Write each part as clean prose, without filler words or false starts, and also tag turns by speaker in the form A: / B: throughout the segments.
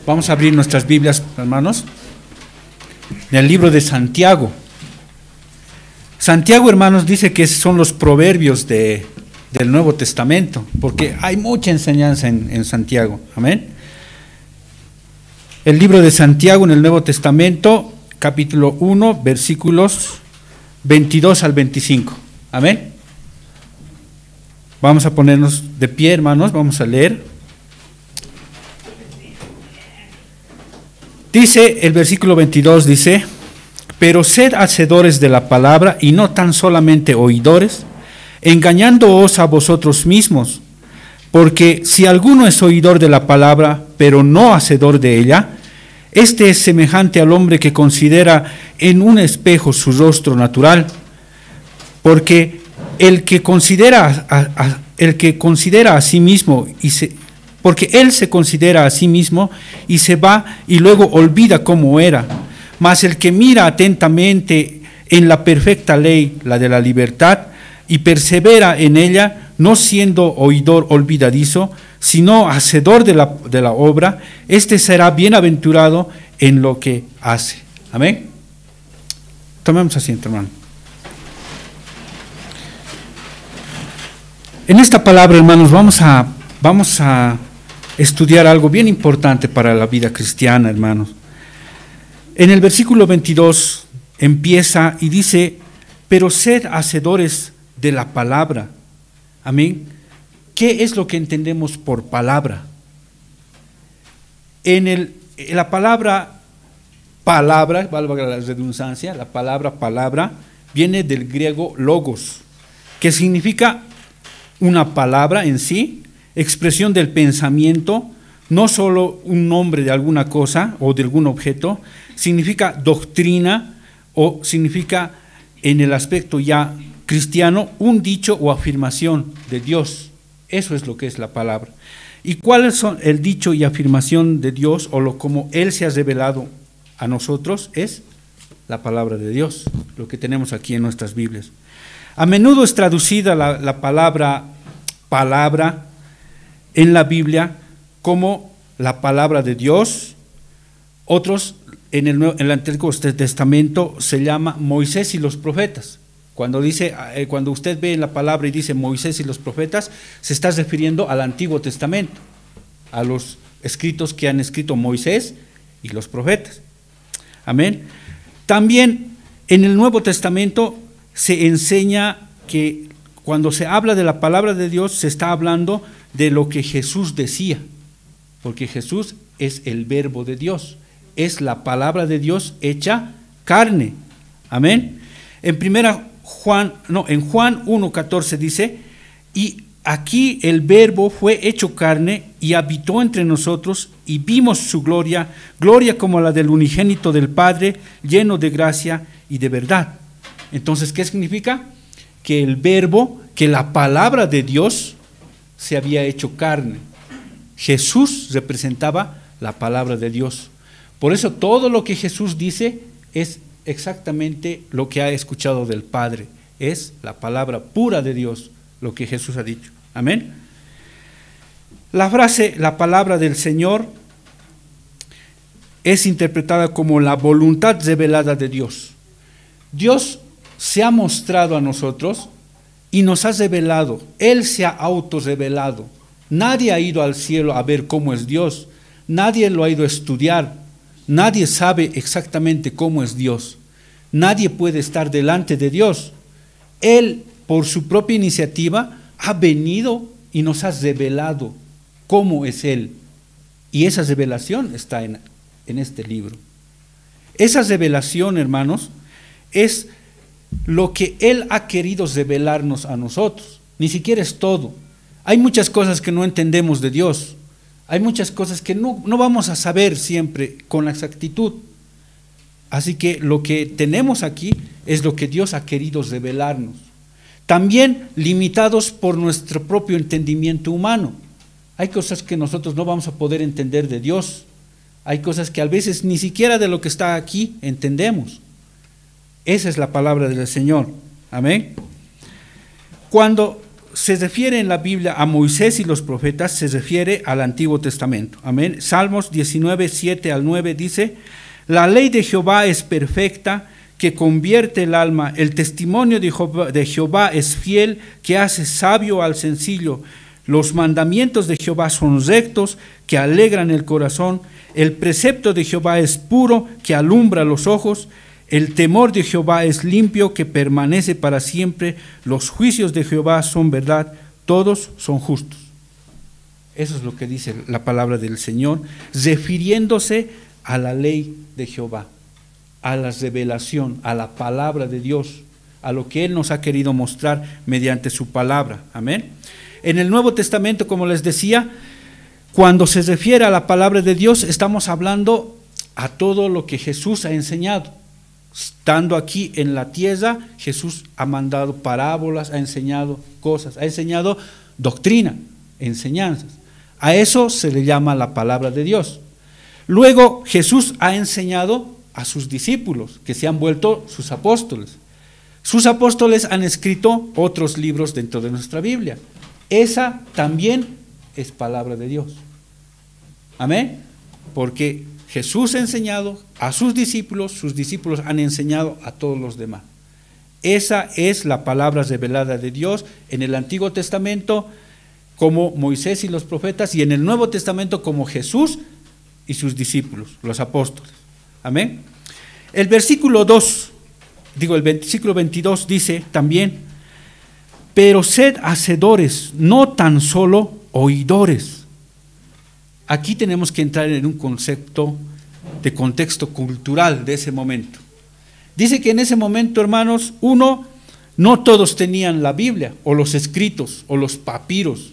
A: Vamos a abrir nuestras Biblias, hermanos, en el libro de Santiago. Santiago, hermanos, dice que son los proverbios del Nuevo Testamento, porque hay mucha enseñanza en Santiago. Amén. El libro de Santiago en el Nuevo Testamento, capítulo 1, versículos 22 al 25. Amén. Vamos a ponernos de pie, hermanos, vamos a leer. Dice el versículo 22, dice: pero sed hacedores de la palabra y no tan solamente oidores, engañándoos a vosotros mismos, porque si alguno es oidor de la palabra, pero no hacedor de ella, este es semejante al hombre que considera en un espejo su rostro natural, porque el que considera a sí mismo porque él se considera a sí mismo y se va y luego olvida cómo era. Mas el que mira atentamente en la perfecta ley, la de la libertad, y persevera en ella, no siendo oidor olvidadizo, sino hacedor de la obra, este será bienaventurado en lo que hace. Amén. Tomemos asiento, hermano. En esta palabra, hermanos, vamos a estudiar algo bien importante para la vida cristiana, hermanos. En el versículo 22 empieza y dice: pero sed hacedores de la palabra. Amén. ¿Qué es lo que entendemos por palabra? La palabra, valga la redundancia, la palabra viene del griego logos, que significa una palabra en sí, expresión del pensamiento, no solo un nombre de alguna cosa o de algún objeto, significa doctrina o significa, en el aspecto ya cristiano, un dicho o afirmación de Dios. Eso es lo que es la palabra. ¿Y cuáles son el dicho y afirmación de Dios, o como Él se ha revelado a nosotros? Es la palabra de Dios, lo que tenemos aquí en nuestras Biblias. A menudo es traducida la palabra en la Biblia como la palabra de Dios. Otros en el Antiguo Testamento se llama Moisés y los profetas. Cuando usted ve en la palabra y dice Moisés y los profetas, se está refiriendo al Antiguo Testamento, a los escritos que han escrito Moisés y los profetas. Amén. También en el Nuevo Testamento se enseña que cuando se habla de la palabra de Dios, se está hablando de lo que Jesús decía, porque Jesús es el verbo de Dios, es la palabra de Dios hecha carne. Amén. En Juan 1:14 dice: y aquí el verbo fue hecho carne y habitó entre nosotros, y vimos su gloria como la del unigénito del Padre, lleno de gracia y de verdad. Entonces, ¿qué significa? Que el verbo, que la palabra de Dios se había hecho carne. Jesús representaba la palabra de Dios. Por eso todo lo que Jesús dice es exactamente lo que ha escuchado del Padre. Es la palabra pura de Dios, lo que Jesús ha dicho. Amén. La frase, la palabra del Señor, es interpretada como la voluntad revelada de Dios. Dios se ha mostrado a nosotros y nos ha revelado. Él se ha autorrevelado. Nadie ha ido al cielo a ver cómo es Dios. Nadie lo ha ido a estudiar. Nadie sabe exactamente cómo es Dios. Nadie puede estar delante de Dios. Él, por su propia iniciativa, ha venido y nos ha revelado cómo es Él. Y esa revelación está en este libro. Esa revelación, hermanos, es lo que Él ha querido revelarnos a nosotros. Ni siquiera es todo. Hay muchas cosas que no entendemos de Dios. Hay muchas cosas que no vamos a saber siempre con la exactitud. Así que lo que tenemos aquí es lo que Dios ha querido revelarnos. También limitados por nuestro propio entendimiento humano. Hay cosas que nosotros no vamos a poder entender de Dios. Hay cosas que a veces ni siquiera de lo que está aquí entendemos. Esa es la palabra del Señor. Amén. Cuando se refiere en la Biblia a Moisés y los profetas, se refiere al Antiguo Testamento. Amén. Salmos 19, 7 al 9 dice: la ley de Jehová es perfecta, que convierte el alma. El testimonio de Jehová es fiel, que hace sabio al sencillo. Los mandamientos de Jehová son rectos, que alegran el corazón. El precepto de Jehová es puro, que alumbra los ojos. El temor de Jehová es limpio, que permanece para siempre. Los juicios de Jehová son verdad, todos son justos. Eso es lo que dice la palabra del Señor, refiriéndose a la ley de Jehová, a la revelación, a la palabra de Dios, a lo que Él nos ha querido mostrar mediante su palabra. Amén. En el Nuevo Testamento, como les decía, cuando se refiere a la palabra de Dios, estamos hablando a todo lo que Jesús ha enseñado. Estando aquí en la tierra, Jesús ha mandado parábolas, ha enseñado cosas, ha enseñado doctrina, enseñanzas. A eso se le llama la palabra de Dios. Luego Jesús ha enseñado a sus discípulos, que se han vuelto sus apóstoles. Sus apóstoles han escrito otros libros dentro de nuestra Biblia. Esa también es palabra de Dios. Amén. Porque Jesús ha enseñado a sus discípulos han enseñado a todos los demás. Esa es la palabra revelada de Dios en el Antiguo Testamento como Moisés y los profetas, y en el Nuevo Testamento como Jesús y sus discípulos, los apóstoles. Amén. El versículo 22 dice también: pero sed hacedores, no tan solo oidores. Aquí tenemos que entrar en un concepto de contexto cultural de ese momento. Dice que en ese momento, hermanos, no todos tenían la Biblia, o los escritos, o los papiros,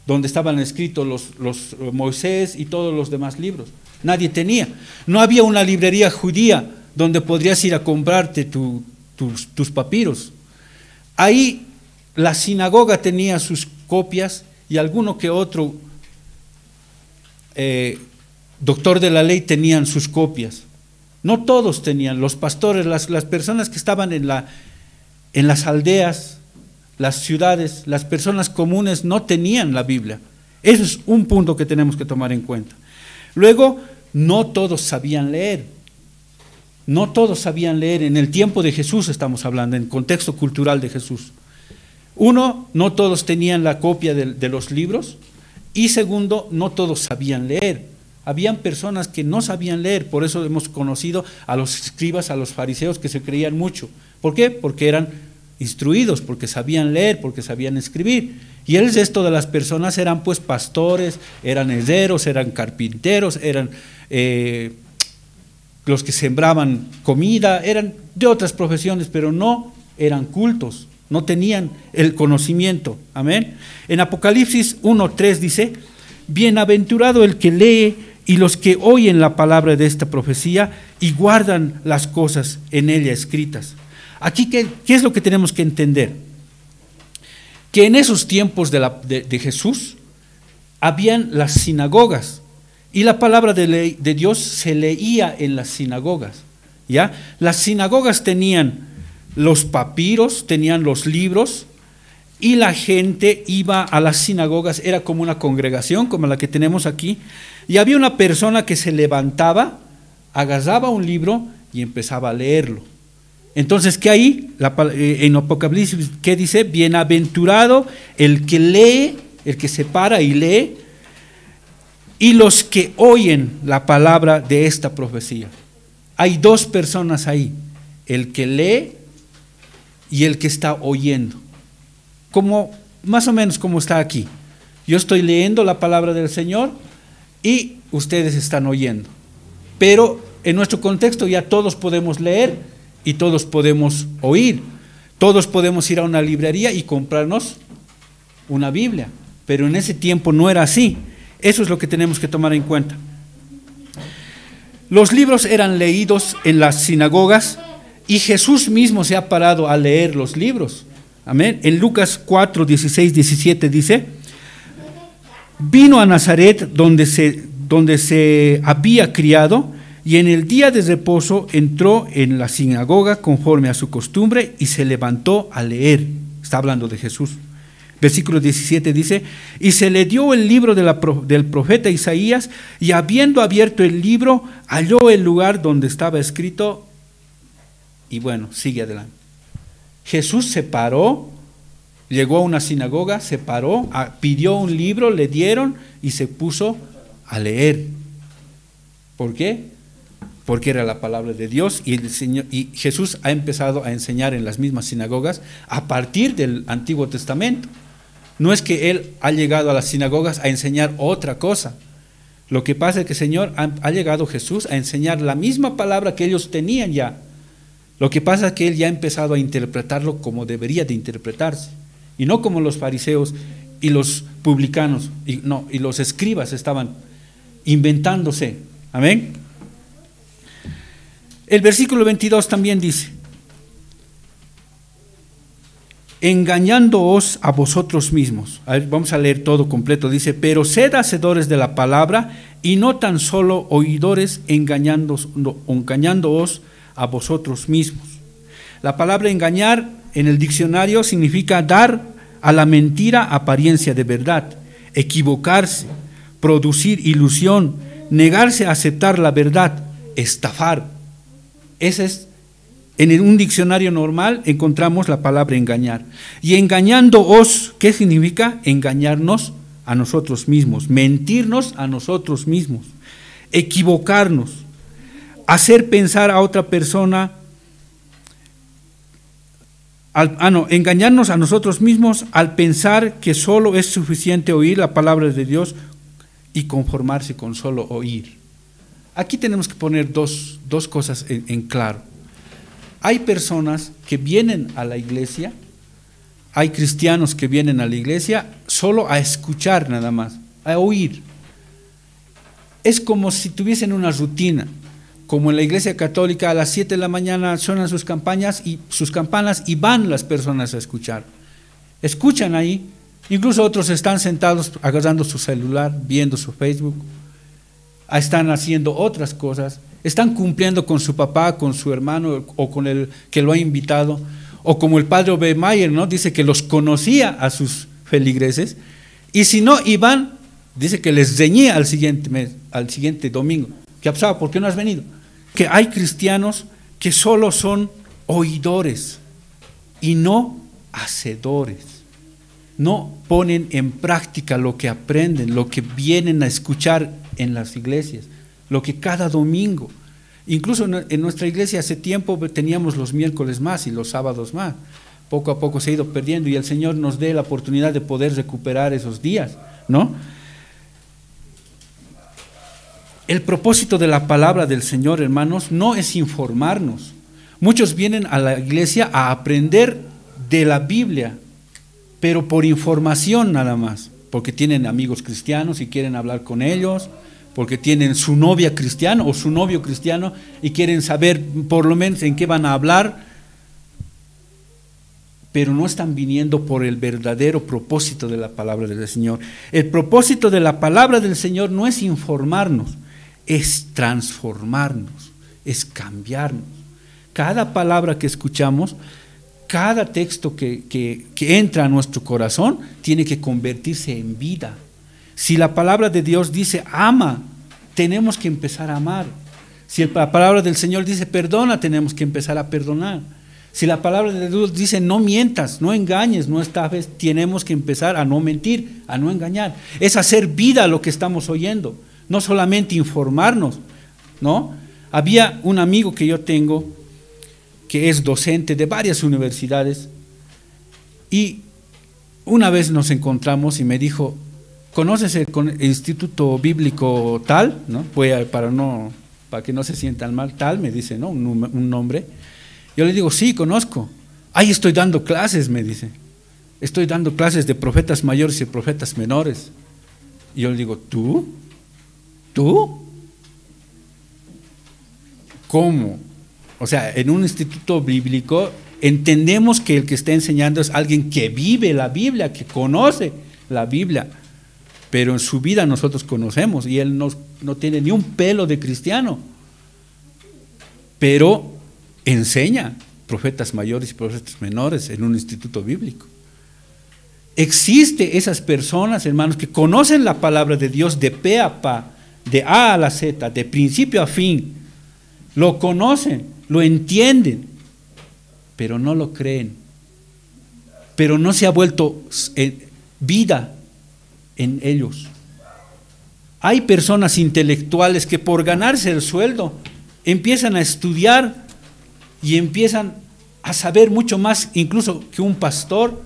A: donde estaban escritos los Moisés y todos los demás libros. Nadie tenía. No había una librería judía donde podrías ir a comprarte tus papiros. Ahí la sinagoga tenía sus copias, y alguno que otro doctor de la ley tenían sus copias. No todos tenían. Los pastores, las personas que estaban en las aldeas, las ciudades, las personas comunes no tenían la Biblia. Eso es un punto que tenemos que tomar en cuenta. Luego, no todos sabían leer. No todos sabían leer. En el tiempo de Jesús estamos hablando, en el contexto cultural de Jesús. No todos tenían la copia de los libros, y segundo, no todos sabían leer. Habían personas que no sabían leer, por eso hemos conocido a los escribas, a los fariseos, que se creían mucho. ¿Por qué? Porque eran instruidos, porque sabían leer, porque sabían escribir. Y el resto de las personas eran pues pastores, eran herreros, eran carpinteros, eran los que sembraban comida, eran de otras profesiones, pero no eran cultos, no tenían el conocimiento. Amén. En Apocalipsis 1:3 dice: bienaventurado el que lee y los que oyen la palabra de esta profecía y guardan las cosas en ella escritas. Aquí, ¿qué es lo que tenemos que entender? Que en esos tiempos de Jesús habían las sinagogas, y la palabra de Dios se leía en las sinagogas, ¿ya? Las sinagogas tenían los papiros, tenían los libros, y la gente iba a las sinagogas. Era como una congregación como la que tenemos aquí, y había una persona que se levantaba, agarraba un libro y empezaba a leerlo. Entonces, ¿qué hay? En Apocalipsis, ¿qué dice? Bienaventurado el que lee, el que se para y lee, y los que oyen la palabra de esta profecía. Hay dos personas ahí, el que lee y el que está oyendo. Más o menos como está aquí. Yo estoy leyendo la palabra del Señor y ustedes están oyendo. Pero en nuestro contexto ya todos podemos leer y todos podemos oír. Todos podemos ir a una librería y comprarnos una Biblia. Pero en ese tiempo no era así. Eso es lo que tenemos que tomar en cuenta. Los libros eran leídos en las sinagogas, y Jesús mismo se ha parado a leer los libros. Amén. En Lucas 4, 16, 17 dice: vino a Nazaret donde se había criado, y en el día de reposo entró en la sinagoga conforme a su costumbre y se levantó a leer. Está hablando de Jesús. Versículo 17 dice, y se le dio el libro del profeta Isaías, y habiendo abierto el libro, halló el lugar donde estaba escrito, y bueno, sigue adelante. Jesús se paró, llegó a una sinagoga, se paró, pidió un libro, le dieron y se puso a leer. ¿Por qué? Porque era la palabra de Dios y Jesús ha empezado a enseñar en las mismas sinagogas a partir del Antiguo Testamento. No es que Él ha llegado a las sinagogas a enseñar otra cosa. Lo que pasa es que el Señor ha llegado Jesús a enseñar la misma palabra que ellos tenían ya. Lo que pasa es que Él ya ha empezado a interpretarlo como debería de interpretarse. Y no como los fariseos y los publicanos y los escribas estaban inventándose. Amén. El versículo 22 también dice, engañándoos a vosotros mismos. A ver, vamos a leer todo completo. Dice, pero sed hacedores de la palabra y no tan solo oidores, engañándoos a vosotros mismos. La palabra engañar en el diccionario significa dar a la mentira apariencia de verdad, equivocarse, producir ilusión, negarse a aceptar la verdad, estafar. Ese es, en un diccionario normal encontramos la palabra engañar. Y engañándoos, ¿qué significa? Engañarnos a nosotros mismos, mentirnos a nosotros mismos, equivocarnos, hacer pensar a otra persona, engañarnos a nosotros mismos al pensar que solo es suficiente oír la palabra de Dios y conformarse con solo oír. Aquí tenemos que poner dos cosas en claro. Hay personas que vienen a la iglesia, hay cristianos que vienen a la iglesia solo a escuchar nada más, a oír. Es como si tuviesen una rutina, como en la iglesia católica a las 7 de la mañana suenan sus campanas y van las personas a escuchar. Escuchan ahí, incluso otros están sentados agarrando su celular, viendo su Facebook, están haciendo otras cosas, están cumpliendo con su papá, con su hermano o con el que lo ha invitado, o como el padre Obermayer, ¿no? Dice que los conocía a sus feligreses, y si no iban, dice que les reñía al siguiente domingo. ¿Qué ha pasado? ¿Por qué no has venido? Que hay cristianos que solo son oidores y no hacedores. No ponen en práctica lo que aprenden, lo que vienen a escuchar en las iglesias, lo que cada domingo, incluso en nuestra iglesia hace tiempo teníamos los miércoles más y los sábados más, poco a poco se ha ido perdiendo y el Señor nos dé la oportunidad de poder recuperar esos días, ¿no? El propósito de la palabra del Señor, hermanos, no es informarnos. Muchos vienen a la iglesia a aprender de la Biblia, pero por información nada más, porque tienen amigos cristianos y quieren hablar con ellos, porque tienen su novia cristiana o su novio cristiano y quieren saber por lo menos en qué van a hablar, pero no están viniendo por el verdadero propósito de la palabra del Señor. El propósito de la palabra del Señor no es informarnos, es transformarnos, es cambiarnos. Cada palabra que escuchamos, cada texto que entra a nuestro corazón tiene que convertirse en vida. Si la palabra de Dios dice ama, tenemos que empezar a amar. Si la palabra del Señor dice perdona, tenemos que empezar a perdonar. Si la palabra de Dios dice no mientas, no engañes, no estafes, tenemos que empezar a no mentir, a no engañar. Es hacer vida lo que estamos oyendo, no solamente informarnos, ¿no? Había un amigo que yo tengo que es docente de varias universidades y una vez nos encontramos y me dijo, ¿conoces el instituto bíblico tal? ¿No? Para que no se sientan mal, tal, me dice, ¿no? Un nombre. Yo le digo, sí, conozco. Ahí estoy dando clases, me dice. Estoy dando clases de profetas mayores y profetas menores. Y yo le digo, ¿tú? ¿Cómo? O sea, en un instituto bíblico entendemos que el que está enseñando es alguien que vive la Biblia, que conoce la Biblia, pero en su vida nosotros conocemos y él no tiene ni un pelo de cristiano, pero enseña profetas mayores y profetas menores en un instituto bíblico. Existe esas personas, hermanos, que conocen la palabra de Dios de pe a pa, de A a la Z, de principio a fin. Lo conocen, lo entienden, pero no lo creen. Pero no se ha vuelto vida en ellos. Hay personas intelectuales que por ganarse el sueldo empiezan a estudiar y empiezan a saber mucho más incluso que un pastor,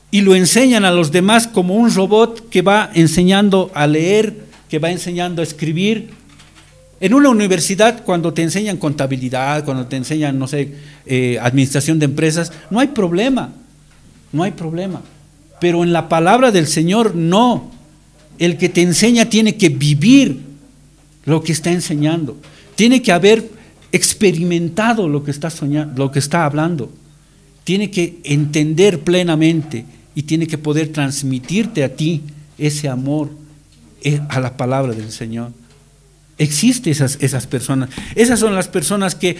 A: y lo enseñan a los demás como un robot que va enseñando a leer, que va enseñando a escribir. En una universidad, cuando te enseñan contabilidad, cuando te enseñan, no sé, administración de empresas, no hay problema, no hay problema. Pero en la palabra del Señor, no. El que te enseña tiene que vivir lo que está enseñando. Tiene que haber experimentado lo que está soñando, lo que está hablando. Tiene que entender plenamente y tiene que poder transmitirte a ti ese amor a la palabra del Señor. Existen esas personas. Esas son las personas que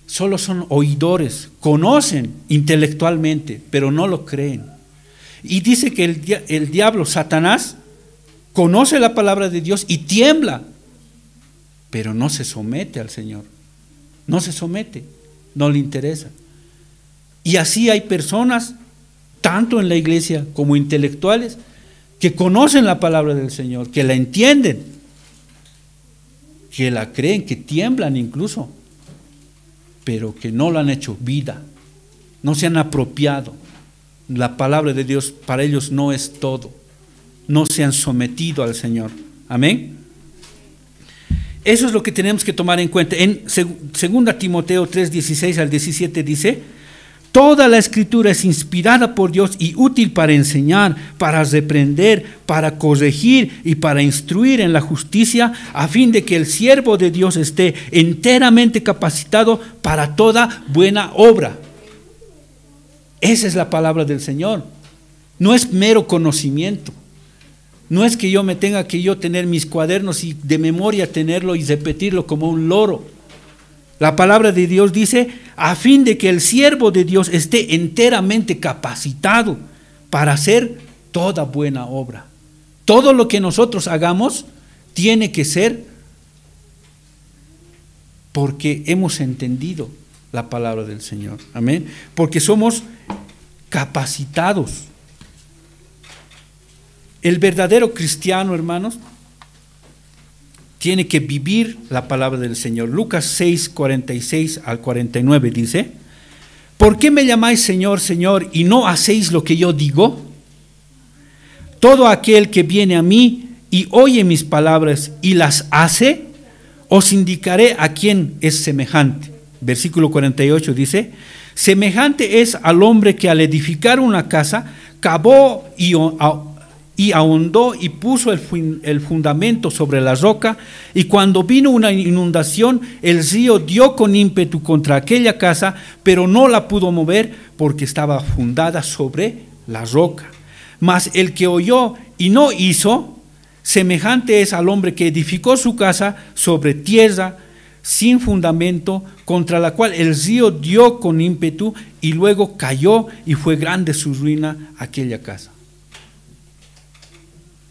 A: solo son oidores, conocen intelectualmente, pero no lo creen. Y dice que el diablo, Satanás, conoce la palabra de Dios y tiembla, pero no se somete al Señor. No se somete, no le interesa. Y así hay personas, tanto en la iglesia como intelectuales, que conocen la palabra del Señor, que la entienden, que la creen, que tiemblan incluso, pero que no lo han hecho vida, no se han apropiado. La palabra de Dios para ellos no es todo, no se han sometido al Señor. Amén. Eso es lo que tenemos que tomar en cuenta. En 2 Timoteo 3:16 al 17 dice: toda la escritura es inspirada por Dios y útil para enseñar, para reprender, para corregir y para instruir en la justicia, a fin de que el siervo de Dios esté enteramente capacitado para toda buena obra. Esa es la palabra del Señor. No es mero conocimiento. No es que yo me tenga que tener mis cuadernos y de memoria tenerlo y repetirlo como un loro. La palabra de Dios dice, a fin de que el siervo de Dios esté enteramente capacitado para hacer toda buena obra. Todo lo que nosotros hagamos tiene que ser porque hemos entendido la palabra del Señor. Amén. Porque somos capacitados. El verdadero cristiano, hermanos, tiene que vivir la palabra del Señor. Lucas 6, 46 al 49 dice: ¿por qué me llamáis Señor, Señor, y no hacéis lo que yo digo? Todo aquel que viene a mí y oye mis palabras y las hace, os indicaré a quién es semejante. Versículo 48 dice: semejante es al hombre que al edificar una casa, cavó y ahondó y puso el fundamento sobre la roca, y cuando vino una inundación, el río dio con ímpetu contra aquella casa, pero no la pudo mover porque estaba fundada sobre la roca. Mas el que oyó y no hizo, semejante es al hombre que edificó su casa sobre tierra sin fundamento, contra la cual el río dio con ímpetu y luego cayó, y fue grande su ruina aquella casa.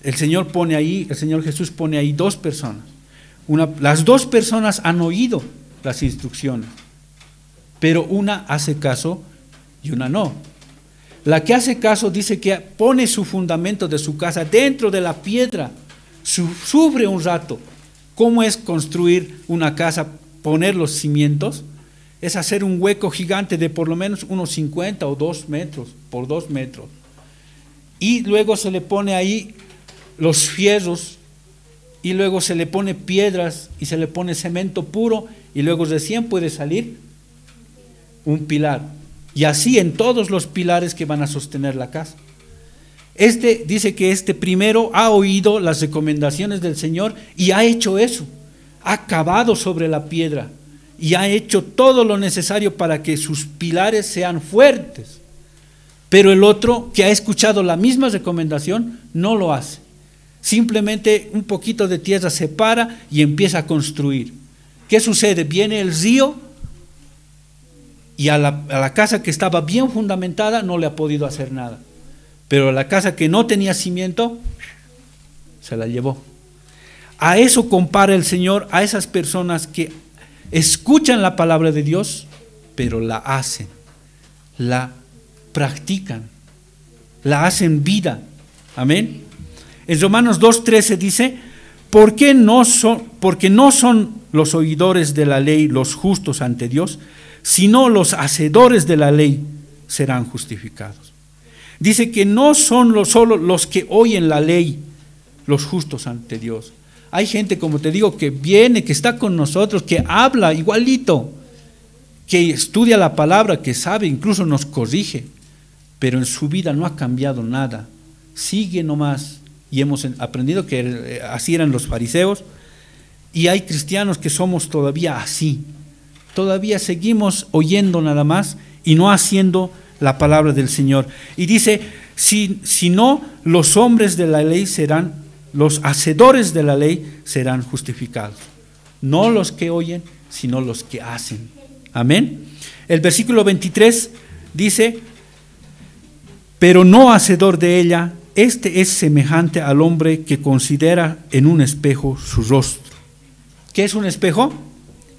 A: El Señor Jesús pone ahí dos personas. Las dos personas han oído las instrucciones, pero una hace caso y una no. La que hace caso dice que pone su fundamento de su casa dentro de la piedra, sufre un rato. ¿Cómo es construir una casa? Poner los cimientos es hacer un hueco gigante de por lo menos unos 50 o 2 metros por 2 metros. Y luego se le pone ahí los fierros, y luego se le pone piedras y se le pone cemento puro, y luego recién puede salir un pilar. Y así en todos los pilares que van a sostener la casa. Dice que primero ha oído las recomendaciones del Señor y ha hecho eso. Ha cavado sobre la piedra y ha hecho todo lo necesario para que sus pilares sean fuertes. Pero el otro, que ha escuchado la misma recomendación, no lo hace. Simplemente un poquito de tierra se para y empieza a construir. ¿Qué sucede? Viene el río y a la casa que estaba bien fundamentada no le ha podido hacer nada. Pero a la casa que no tenía cimiento, se la llevó. A eso compara el Señor a esas personas que escuchan la palabra de Dios, pero la hacen, la practican, la hacen vida. Amén. En Romanos 2:13 dice, porque no son los oidores de la ley los justos ante Dios, sino los hacedores de la ley serán justificados. Dice que no son solo los que oyen la ley los justos ante Dios. Hay gente, como te digo, que viene, que está con nosotros, que habla igualito, que estudia la palabra, que sabe, incluso nos corrige, pero en su vida no ha cambiado nada, sigue nomás. Y hemos aprendido que así eran los fariseos, y hay cristianos que somos todavía así, todavía seguimos oyendo nada más y no haciendo la palabra del Señor. Y dice, si no, los hombres de la ley serán, los hacedores de la ley serán justificados. No los que oyen, sino los que hacen. Amén. El versículo 23 dice, pero no hacedor de ella, este es semejante al hombre que considera en un espejo su rostro. ¿Qué es un espejo?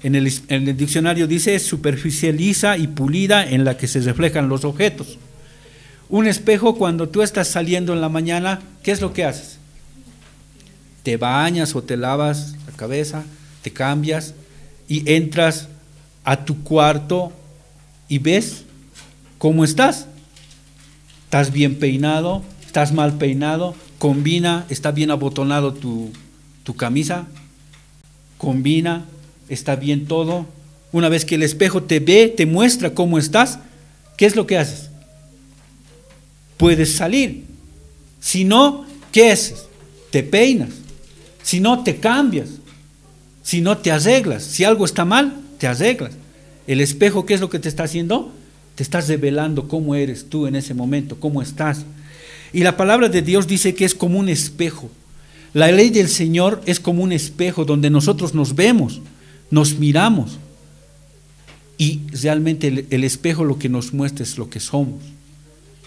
A: En el diccionario dice, superficie lisa y pulida en la que se reflejan los objetos. Un espejo, cuando tú estás saliendo en la mañana, ¿qué es lo que haces? Te bañas o te lavas la cabeza, te cambias y entras a tu cuarto y ves cómo estás. ¿Estás bien peinado? ¿Estás mal peinado? ¿Combina? ¿Está bien abotonado tu camisa? ¿Combina? ¿Está bien todo? Una vez que el espejo te ve, te muestra cómo estás, ¿qué es lo que haces? Puedes salir. Si no, ¿qué haces? Te peinas. Si no, te cambias. Si no, te arreglas. Si algo está mal, te arreglas. El espejo, ¿qué es lo que te está haciendo? Te estás revelando cómo eres tú en ese momento, cómo estás. Y la palabra de Dios dice que es como un espejo. La ley del Señor es como un espejo donde nosotros nos vemos, nos miramos. Y realmente el espejo lo que nos muestra es lo que somos.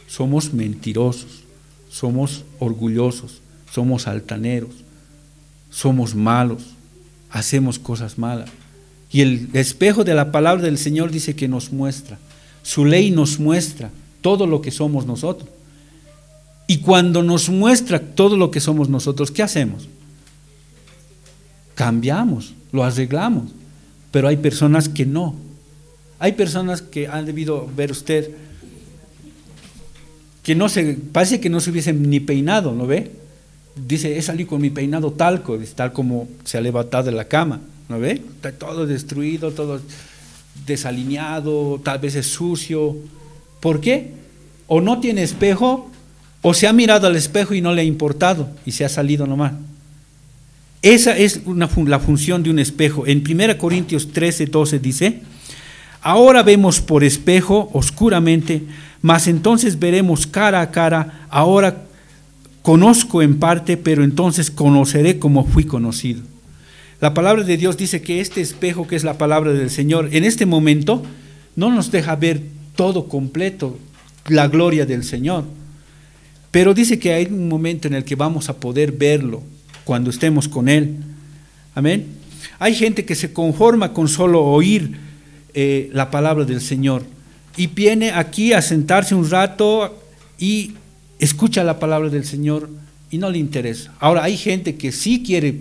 A: Somos mentirosos, somos orgullosos, somos altaneros, somos malos, hacemos cosas malas. Y el espejo de la palabra del Señor dice que nos muestra. Su ley nos muestra todo lo que somos nosotros. Y cuando nos muestra todo lo que somos nosotros, ¿qué hacemos? Cambiamos, lo arreglamos. Pero hay personas que no. Hay personas que han debido ver usted que parece que no se hubiesen ni peinado, ¿no ve? Dice, he salido con mi peinado talco, tal como se ha levantado de la cama, ¿no ve? Está todo destruido, todo desalineado, tal vez es sucio. ¿Por qué? O no tiene espejo, o se ha mirado al espejo y no le ha importado y se ha salido nomás. Esa es la función de un espejo. En 1 Corintios 13:12 dice, ahora vemos por espejo oscuramente, mas entonces veremos cara a cara. Ahora conozco en parte, pero entonces conoceré como fui conocido. La palabra de Dios dice que este espejo, que es la palabra del Señor, en este momento no nos deja ver todo completo, la gloria del Señor. Pero dice que hay un momento en el que vamos a poder verlo cuando estemos con Él. Amén. Hay gente que se conforma con solo oír la palabra del Señor y viene aquí a sentarse un rato y escucha la palabra del Señor y no le interesa. Ahora hay gente que sí quiere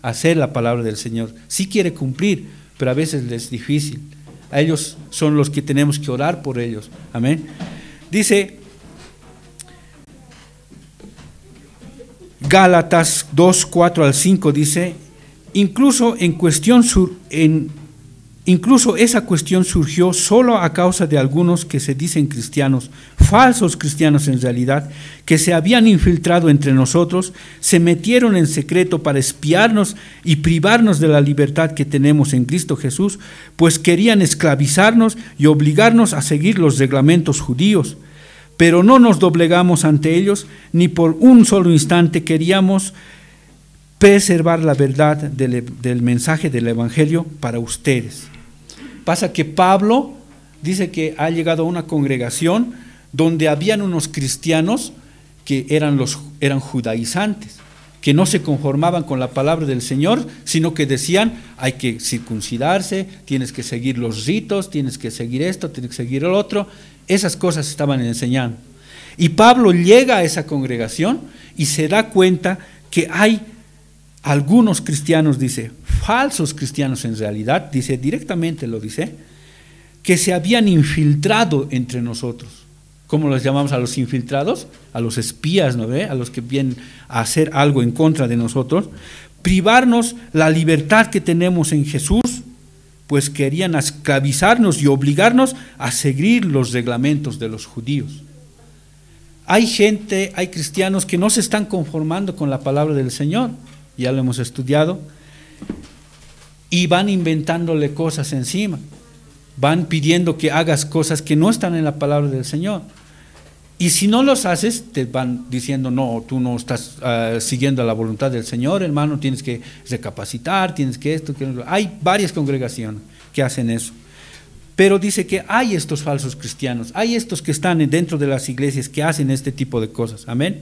A: hacer la palabra del Señor, sí quiere cumplir, pero a veces les es difícil. A ellos son los que tenemos que orar por ellos. Amén. Dice Gálatas 2:4-5 dice, incluso esa cuestión surgió solo a causa de algunos que se dicen cristianos, falsos cristianos en realidad, que se habían infiltrado entre nosotros, se metieron en secreto para espiarnos y privarnos de la libertad que tenemos en Cristo Jesús, pues querían esclavizarnos y obligarnos a seguir los reglamentos judíos. Pero no nos doblegamos ante ellos, ni por un solo instante. Queríamos preservar la verdad del mensaje del Evangelio para ustedes. Pasa que Pablo dice que ha llegado a una congregación donde habían unos cristianos que eran judaizantes, que no se conformaban con la palabra del Señor, sino que decían, hay que circuncidarse, tienes que seguir los ritos, tienes que seguir esto, tienes que seguir el otro. Esas cosas estaban enseñando. Y Pablo llega a esa congregación y se da cuenta que hay algunos cristianos, dice, falsos cristianos en realidad, dice, directamente lo dice, que se habían infiltrado entre nosotros. ¿Cómo los llamamos a los infiltrados? A los espías, ¿no ve? A los que vienen a hacer algo en contra de nosotros. Privarnos la libertad que tenemos en Jesús, pues querían esclavizarnos y obligarnos a seguir los reglamentos de los judíos. Hay gente, hay cristianos que no se están conformando con la palabra del Señor, ya lo hemos estudiado, y van inventándole cosas encima, van pidiendo que hagas cosas que no están en la palabra del Señor. Y si no los haces, te van diciendo, no, tú no estás siguiendo la voluntad del Señor, hermano, tienes que recapacitar, tienes que esto, que... Hay varias congregaciones que hacen eso. Pero dice que hay estos falsos cristianos, hay estos que están dentro de las iglesias que hacen este tipo de cosas, amén.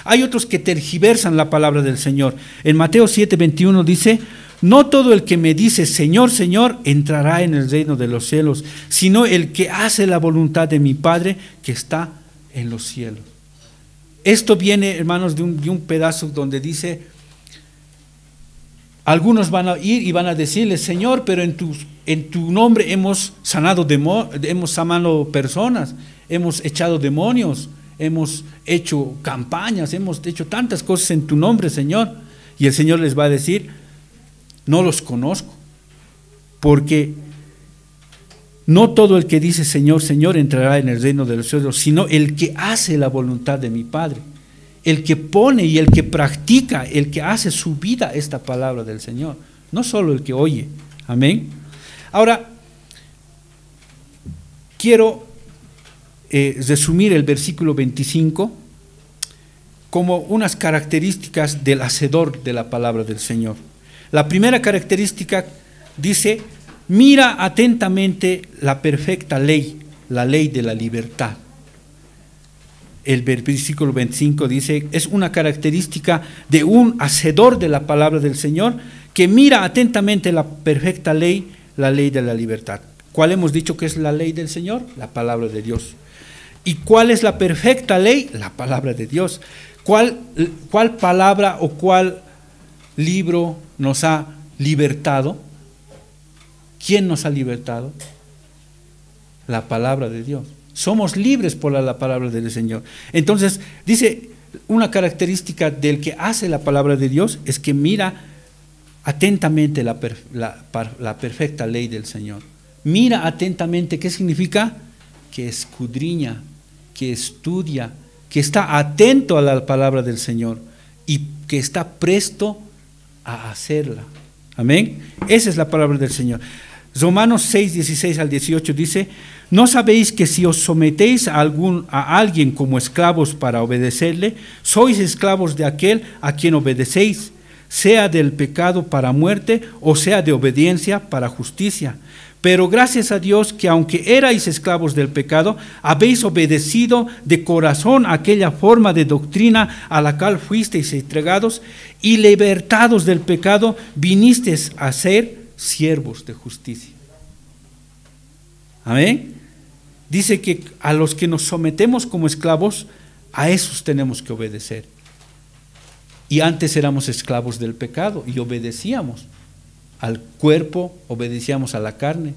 A: Hay otros que tergiversan la palabra del Señor. En Mateo 7:21 dice, no todo el que me dice Señor, Señor, entrará en el reino de los cielos, sino el que hace la voluntad de mi Padre que está en los cielos. Esto viene, hermanos, de un pedazo donde dice, algunos van a ir y van a decirle, Señor, pero en tu nombre hemos sanado personas, hemos echado demonios, hemos hecho campañas, hemos hecho tantas cosas en tu nombre, Señor. Y el Señor les va a decir, no los conozco, porque no todo el que dice Señor, Señor entrará en el reino de los cielos, sino el que hace la voluntad de mi Padre, el que pone y el que practica, el que hace su vida esta palabra del Señor, no solo el que oye, amén. Ahora, quiero resumir el versículo 25 como unas características del hacedor de la palabra del Señor. La primera característica dice, mira atentamente la perfecta ley, la ley de la libertad. El versículo 25 dice, es una característica de un hacedor de la palabra del Señor que mira atentamente la perfecta ley, la ley de la libertad. ¿Cuál hemos dicho que es la ley del Señor? La palabra de Dios. ¿Y cuál es la perfecta ley? La palabra de Dios. ¿Cuál palabra o cuál libro nos ha libertado? ¿Quién nos ha libertado? La palabra de Dios. Somos libres por la palabra del Señor. Entonces, dice, una característica del que hace la palabra de Dios es que mira atentamente la perfecta ley del Señor. Mira atentamente, ¿qué significa? Que escudriña, que estudia, que está atento a la palabra del Señor y que está presto a hacerla. Amén. Esa es la palabra del Señor. Romanos 6, 16 al 18 dice, ¿no sabéis que si os sometéis a alguien como esclavos para obedecerle, sois esclavos de aquel a quien obedecéis, sea del pecado para muerte o sea de obediencia para justicia? Pero gracias a Dios que aunque erais esclavos del pecado, habéis obedecido de corazón aquella forma de doctrina a la cual fuisteis entregados, y libertados del pecado, vinisteis a ser siervos de justicia. Amén. Dice que a los que nos sometemos como esclavos, a esos tenemos que obedecer. Y antes éramos esclavos del pecado y obedecíamos al cuerpo, obedecíamos a la carne,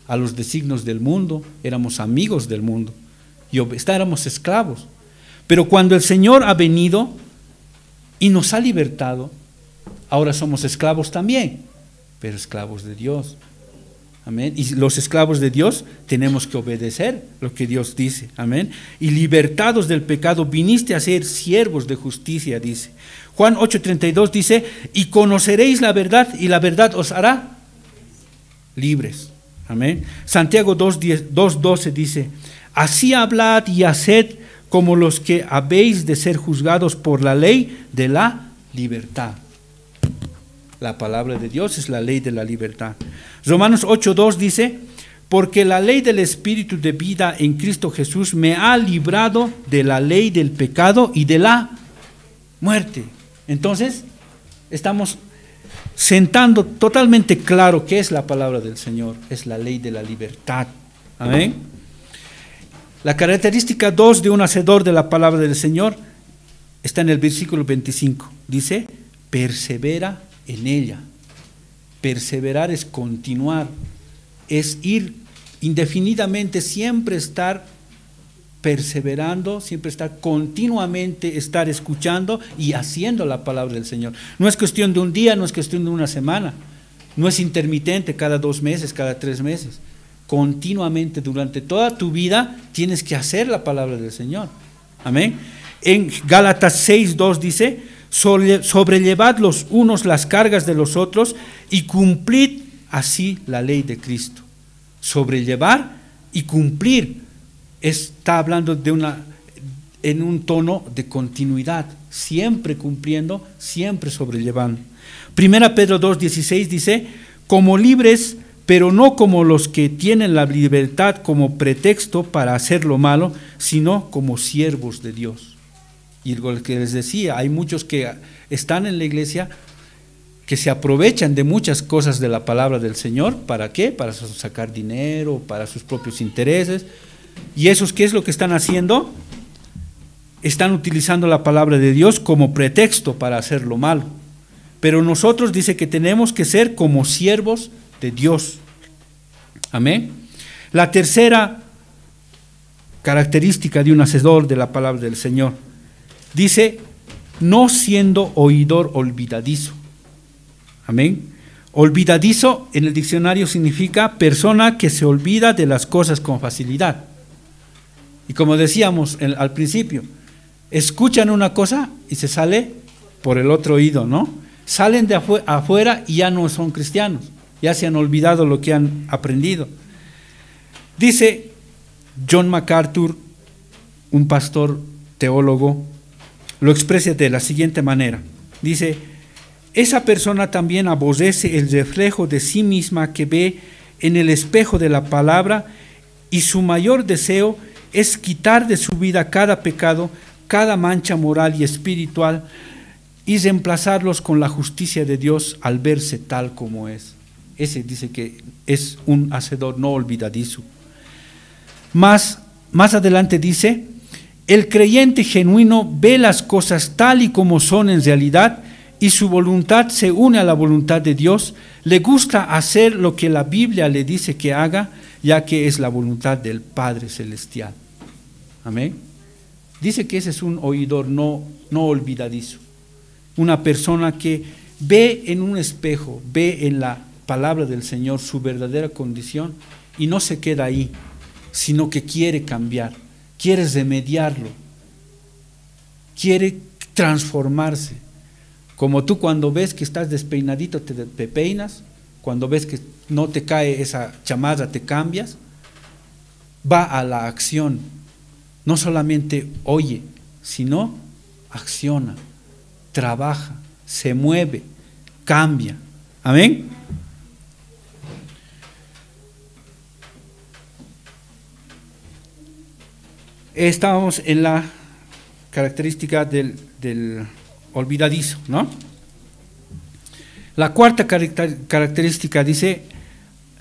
A: a los designios del mundo, éramos amigos del mundo y éramos esclavos. Pero cuando el Señor ha venido y nos ha libertado, ahora somos esclavos también, pero esclavos de Dios. Amén. Y los esclavos de Dios tenemos que obedecer lo que Dios dice. Amén. Y libertados del pecado, viniste a ser siervos de justicia, dice. Juan 8:32 dice, y conoceréis la verdad y la verdad os hará libres. Amén. Santiago 2:12 dice, así hablad y haced como los que habéis de ser juzgados por la ley de la libertad. La palabra de Dios es la ley de la libertad. Romanos 8:2 dice, porque la ley del Espíritu de vida en Cristo Jesús me ha librado de la ley del pecado y de la muerte. Entonces, estamos sentando totalmente claro qué es la palabra del Señor, es la ley de la libertad. Amén. La característica 2 de un hacedor de la palabra del Señor está en el versículo 25. Dice, persevera en ella. Perseverar es continuar, es ir indefinidamente, siempre estar perseverando, siempre estar continuamente, estar escuchando y haciendo la palabra del Señor. No es cuestión de un día, no es cuestión de una semana, no es intermitente cada 2 meses, cada 3 meses. Continuamente, durante toda tu vida, tienes que hacer la palabra del Señor. Amén. En Gálatas 6:2 dice, sobrellevad los unos las cargas de los otros y cumplid así la ley de Cristo. Sobrellevar y cumplir está hablando en un tono de continuidad, siempre cumpliendo, siempre sobrellevando. Primera Pedro 2:16 dice, como libres, pero no como los que tienen la libertad como pretexto para hacer lo malo, sino como siervos de Dios. Y lo que les decía, hay muchos que están en la iglesia que se aprovechan de muchas cosas de la palabra del Señor. ¿Para qué? Para sacar dinero, para sus propios intereses. ¿Y esos qué es lo que están haciendo? Están utilizando la palabra de Dios como pretexto para hacer lo malo. Pero nosotros dice que tenemos que ser como siervos de Dios. Amén. La tercera característica de un hacedor de la palabra del Señor dice, no siendo oidor olvidadizo. Amén. Olvidadizo en el diccionario significa persona que se olvida de las cosas con facilidad. Y como decíamos al principio, escuchan una cosa y se sale por el otro oído, ¿no? Salen de afuera y ya no son cristianos, ya se han olvidado lo que han aprendido. Dice John MacArthur, un pastor teólogo, lo expresa de la siguiente manera. Dice, esa persona también aborrece el reflejo de sí misma que ve en el espejo de la palabra y su mayor deseo es quitar de su vida cada pecado, cada mancha moral y espiritual y reemplazarlos con la justicia de Dios al verse tal como es. Ese dice que es un hacedor no olvidadizo. Más adelante dice, el creyente genuino ve las cosas tal y como son en realidad y su voluntad se une a la voluntad de Dios, le gusta hacer lo que la Biblia le dice que haga, ya que es la voluntad del Padre Celestial. Amén. Dice que ese es un oidor no olvidadizo, una persona que ve en un espejo, ve en la palabra del Señor su verdadera condición y no se queda ahí, sino que quiere cambiar, quiere remediarlo, quiere transformarse. Como tú cuando ves que estás despeinadito te peinas, cuando ves que no te cae esa chamarra te cambias, va a la acción, no solamente oye, sino acciona, trabaja, se mueve, cambia. Amén. Estábamos en la característica del olvidadizo, ¿no? La cuarta característica dice,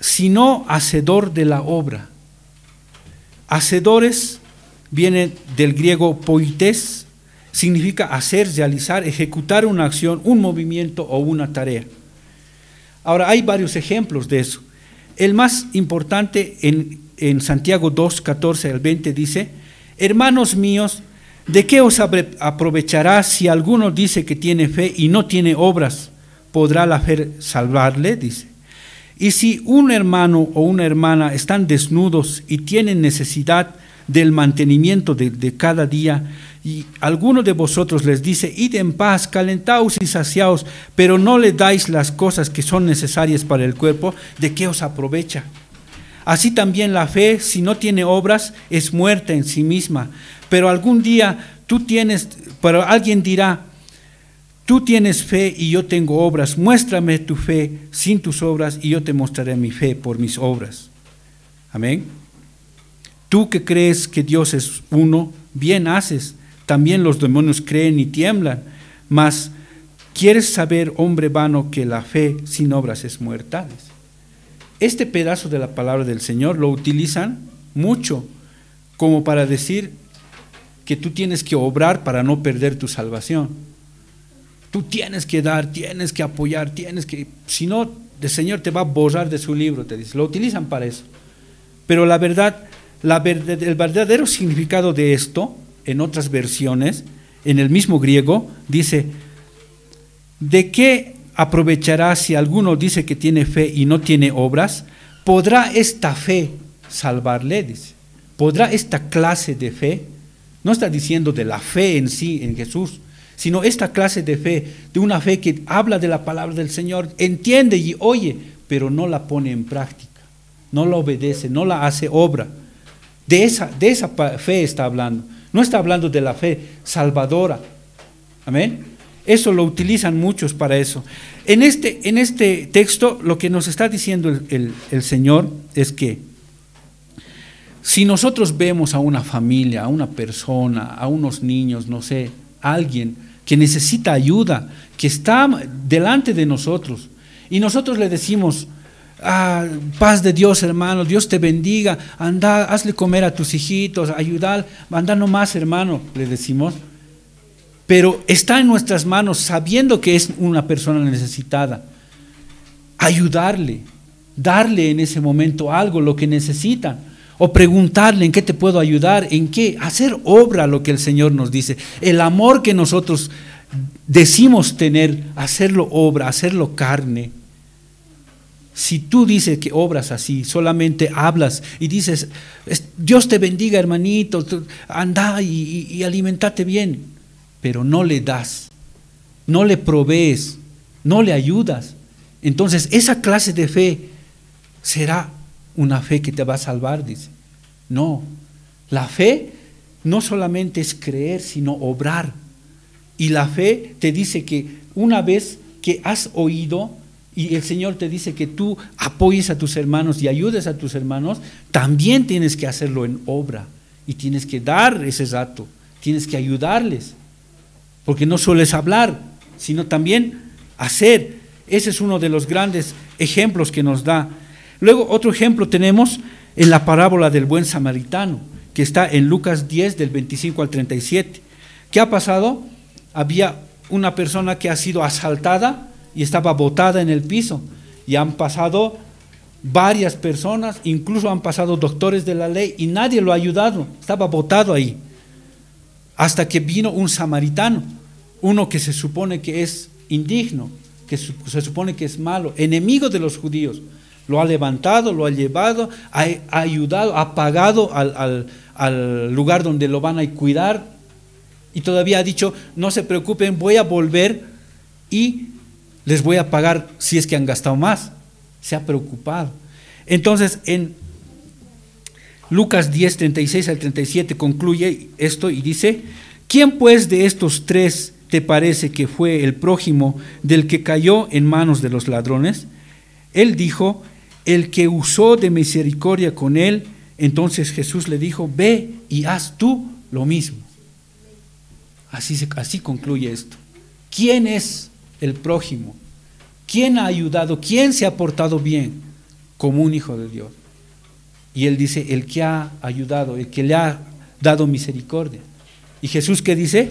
A: sino hacedor de la obra. Hacedores viene del griego poites, significa hacer, realizar, ejecutar una acción, un movimiento o una tarea. Ahora, hay varios ejemplos de eso. El más importante en Santiago 2, 14 al 20 dice, hermanos míos, ¿de qué os aprovechará si alguno dice que tiene fe y no tiene obras? ¿Podrá la fe salvarle? Dice. Y si un hermano o una hermana están desnudos y tienen necesidad del mantenimiento de cada día, y alguno de vosotros les dice, id en paz, calentaos y saciaos, pero no le dais las cosas que son necesarias para el cuerpo, ¿de qué os aprovecha? Así también la fe, si no tiene obras, es muerta en sí misma. Pero alguien dirá, tú tienes fe y yo tengo obras, muéstrame tu fe sin tus obras y yo te mostraré mi fe por mis obras. Amén. Tú que crees que Dios es uno, bien haces. También los demonios creen y tiemblan. Mas, ¿quieres saber, hombre vano, que la fe sin obras es muerta? Este pedazo de la palabra del Señor lo utilizan mucho como para decir que tú tienes que obrar para no perder tu salvación. Tú tienes que dar, tienes que apoyar, si no, el Señor te va a borrar de su libro, te dice. Lo utilizan para eso. Pero la verdad, el verdadero significado de esto, en otras versiones, en el mismo griego, dice: ¿de qué aprovechará si alguno dice que tiene fe y no tiene obras? ¿Podrá esta fe salvarle? Dice. ¿Podrá esta clase de fe? No está diciendo de la fe en sí, en Jesús, sino esta clase de fe, de una fe que habla de la palabra del Señor, entiende y oye, pero no la pone en práctica, no la obedece, no la hace obra. De esa fe está hablando, no está hablando de la fe salvadora. Amén. Eso lo utilizan muchos para eso. En este texto lo que nos está diciendo el Señor es que si nosotros vemos a una familia, a una persona, a unos niños, no sé, a alguien que necesita ayuda, que está delante de nosotros, y nosotros le decimos: paz de Dios, hermano, Dios te bendiga, anda, hazle comer a tus hijitos, ayudar, anda nomás, hermano, le decimos. Pero está en nuestras manos, sabiendo que es una persona necesitada, ayudarle, darle en ese momento algo, lo que necesita, o preguntarle: ¿en qué te puedo ayudar? ¿En qué? Hacer obra lo que el Señor nos dice. El amor que nosotros decimos tener, hacerlo obra, hacerlo carne. Si tú dices que obras así, solamente hablas y dices: Dios te bendiga, hermanito, anda y alimentate bien, pero no le das, no le provees, no le ayudas, entonces esa clase de fe será una fe que te va a salvar, dice. No, la fe no solamente es creer, sino obrar. Y la fe te dice que una vez que has oído y el Señor te dice que tú apoyes a tus hermanos y ayudes a tus hermanos, también tienes que hacerlo en obra y tienes que dar ese rato, tienes que ayudarles, porque no solo es hablar, sino también hacer. Ese es uno de los grandes ejemplos que nos da. Luego otro ejemplo tenemos en la parábola del buen samaritano, que está en Lucas 10 del 25 al 37. ¿Qué ha pasado? Había una persona que ha sido asaltada y estaba botada en el piso, y han pasado varias personas, incluso han pasado doctores de la ley y nadie lo ha ayudado, estaba botado ahí, hasta que vino un samaritano, uno que se supone que es indigno, que se supone que es malo, enemigo de los judíos. Lo ha levantado, lo ha llevado, ha ayudado, ha pagado al lugar donde lo van a cuidar, y todavía ha dicho: no se preocupen, voy a volver y les voy a pagar si es que han gastado más. Se ha preocupado. Entonces en Lucas 10, 36 al 37 concluye esto y dice: ¿quién pues de estos tres te parece que fue el prójimo del que cayó en manos de los ladrones? Él dijo: el que usó de misericordia con él. Entonces Jesús le dijo: ve y haz tú lo mismo. Así concluye esto. ¿Quién es el prójimo? ¿Quién ha ayudado? ¿Quién se ha portado bien como un hijo de Dios? Y él dice: el que ha ayudado, el que le ha dado misericordia. Y Jesús, ¿qué dice?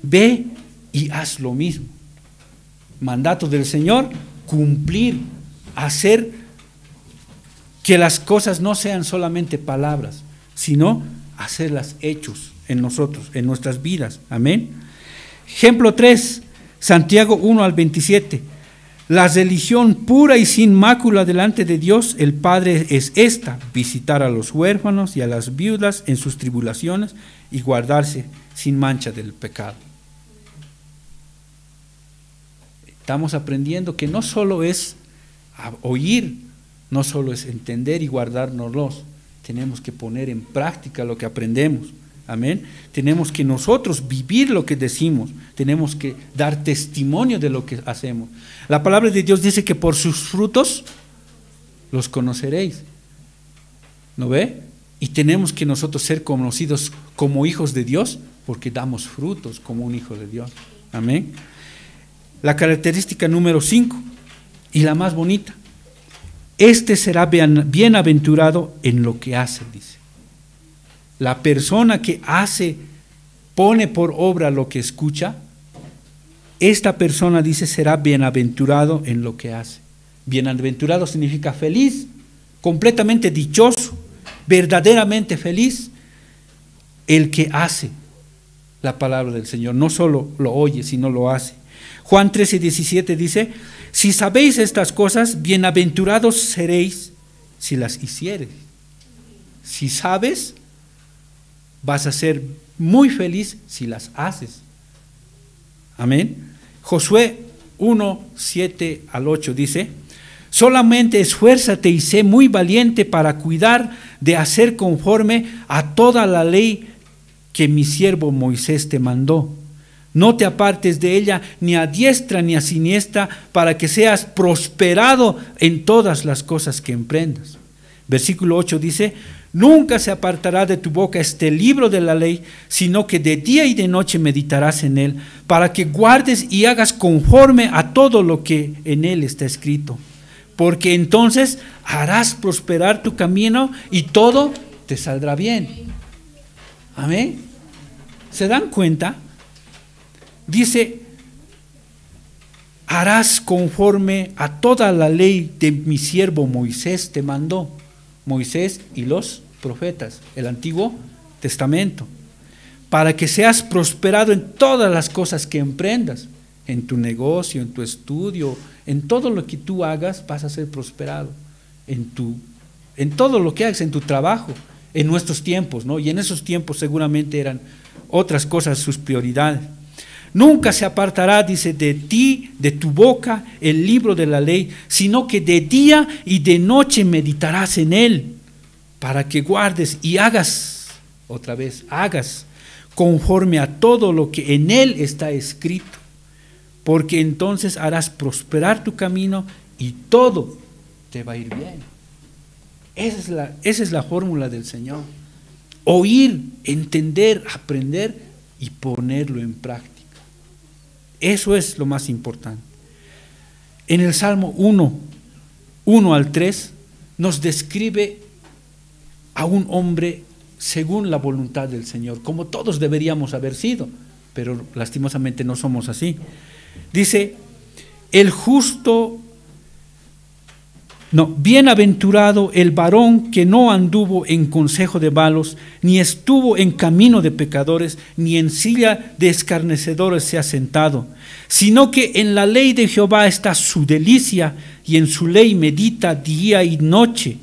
A: Ve y haz lo mismo. Mandato del Señor: cumplir, hacer que las cosas no sean solamente palabras, sino hacerlas hechos en nosotros, en nuestras vidas. Amén. Ejemplo 3, Santiago 1 al 27. La religión pura y sin mácula delante de Dios el Padre es esta: visitar a los huérfanos y a las viudas en sus tribulaciones y guardarse sin mancha del pecado. Estamos aprendiendo que no solo es oír, no solo es entender y guardárnoslos, tenemos que poner en práctica lo que aprendemos. Amén. Tenemos que nosotros vivir lo que decimos, tenemos que dar testimonio de lo que hacemos. La palabra de Dios dice que por sus frutos los conoceréis. ¿No ve? Y tenemos que nosotros ser conocidos como hijos de Dios porque damos frutos como un hijo de Dios. Amén. La característica número 5 y la más bonita. Este será bienaventurado en lo que hace, dice. La persona que hace, pone por obra lo que escucha, esta persona, dice, será bienaventurado en lo que hace. Bienaventurado significa feliz, completamente dichoso, verdaderamente feliz, el que hace la palabra del Señor, no solo lo oye, sino lo hace. Juan 13:17 dice, si sabéis estas cosas, bienaventurados seréis si las hiciereis. Si sabes, vas a ser muy feliz si las haces. Amén. Josué 1:7-8 dice, solamente esfuérzate y sé muy valiente para cuidar de hacer conforme a toda la ley que mi siervo Moisés te mandó. No te apartes de ella ni a diestra ni a siniestra, para que seas prosperado en todas las cosas que emprendas. Versículo 8 dice, nunca se apartará de tu boca este libro de la ley, sino que de día y de noche meditarás en él, para que guardes y hagas conforme a todo lo que en él está escrito. Porque entonces harás prosperar tu camino y todo te saldrá bien. Amén. ¿Se dan cuenta? Dice, harás conforme a toda la ley de mi siervo Moisés te mandó. Moisés y los profetas, el Antiguo Testamento, para que seas prosperado en todas las cosas que emprendas, en tu negocio, en tu estudio, en todo lo que tú hagas vas a ser prosperado, en todo lo que hagas, en tu trabajo, en nuestros tiempos, ¿no? Y en esos tiempos seguramente eran otras cosas sus prioridades. Nunca se apartará, dice, de ti, de tu boca, el libro de la ley, sino que de día y de noche meditarás en él, para que guardes y hagas, otra vez, hagas conforme a todo lo que en él está escrito, porque entonces harás prosperar tu camino y todo te va a ir bien. Esa es la fórmula del Señor. Oír, entender, aprender y ponerlo en práctica. Eso es lo más importante. En el Salmo 1:1-3 nos describe a un hombre según la voluntad del Señor, como todos deberíamos haber sido, pero lastimosamente no somos así. Dice, bienaventurado el varón que no anduvo en consejo de malos, ni estuvo en camino de pecadores, ni en silla de escarnecedores se ha sentado, sino que en la ley de Jehová está su delicia, y en su ley medita día y noche.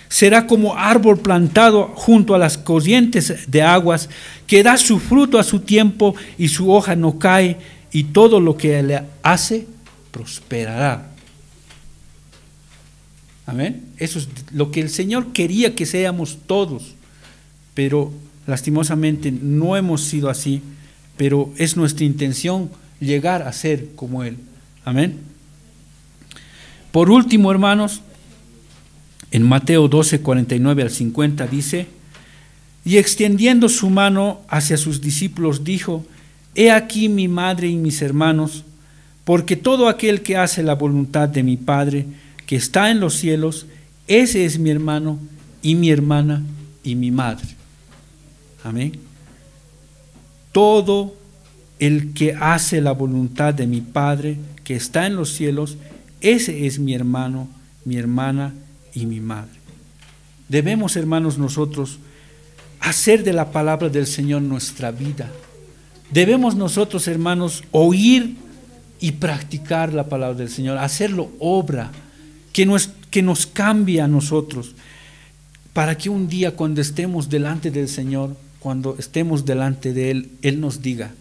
A: Será como árbol plantado junto a las corrientes de aguas, que da su fruto a su tiempo, y su hoja no cae, y todo lo que le hace prosperará. Amén. Eso es lo que el Señor quería que seamos todos, pero lastimosamente no hemos sido así, pero es nuestra intención llegar a ser como Él. Amén. Por último, hermanos, en Mateo 12:49-50 dice, y extendiendo su mano hacia sus discípulos dijo, he aquí mi madre y mis hermanos, porque todo aquel que hace la voluntad de mi Padre que está en los cielos, ese es mi hermano y mi hermana y mi madre. Amén. Todo el que hace la voluntad de mi Padre que está en los cielos, ese es mi hermano, mi hermana y mi madre. Debemos, hermanos, nosotros hacer de la palabra del Señor nuestra vida. Debemos nosotros, hermanos, oír y practicar la palabra del Señor, hacerlo obra, que nos cambie a nosotros, para que un día cuando estemos delante del Señor, cuando estemos delante de Él, Él nos diga,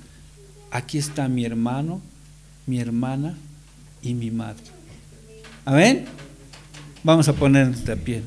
A: aquí está mi hermano, mi hermana y mi madre. Amén. Vamos a ponernos de pie.